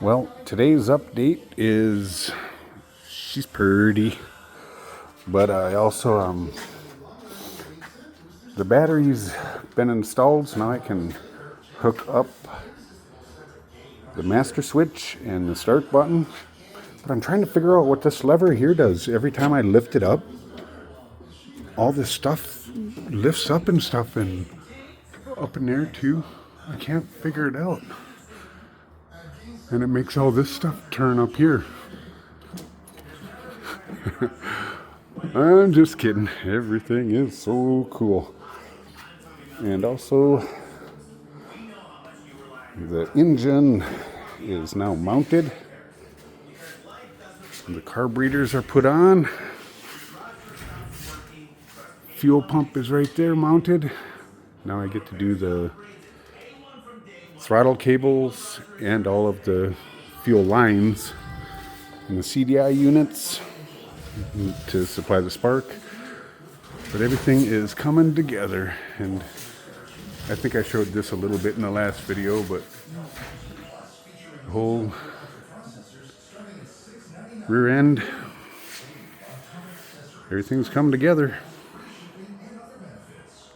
Well, today's update is she's pretty, but I also the battery's been installed, so now I can hook up the master switch and the start button. But I'm trying to figure out what this lever here does. Every time I lift it up, all this stuff lifts up and stuff, and up in there too. I can't figure it out. And it makes all this stuff turn up here. I'm just kidding. Everything is so cool. And also, the engine is now mounted. The carburetors are put on. Fuel pump is right there mounted. Now I get to do the throttle cables and all of the fuel lines and the CDI units to supply the spark. But everything is coming together, and I think I showed this a little bit in the last video, but the whole rear end, everything's come together.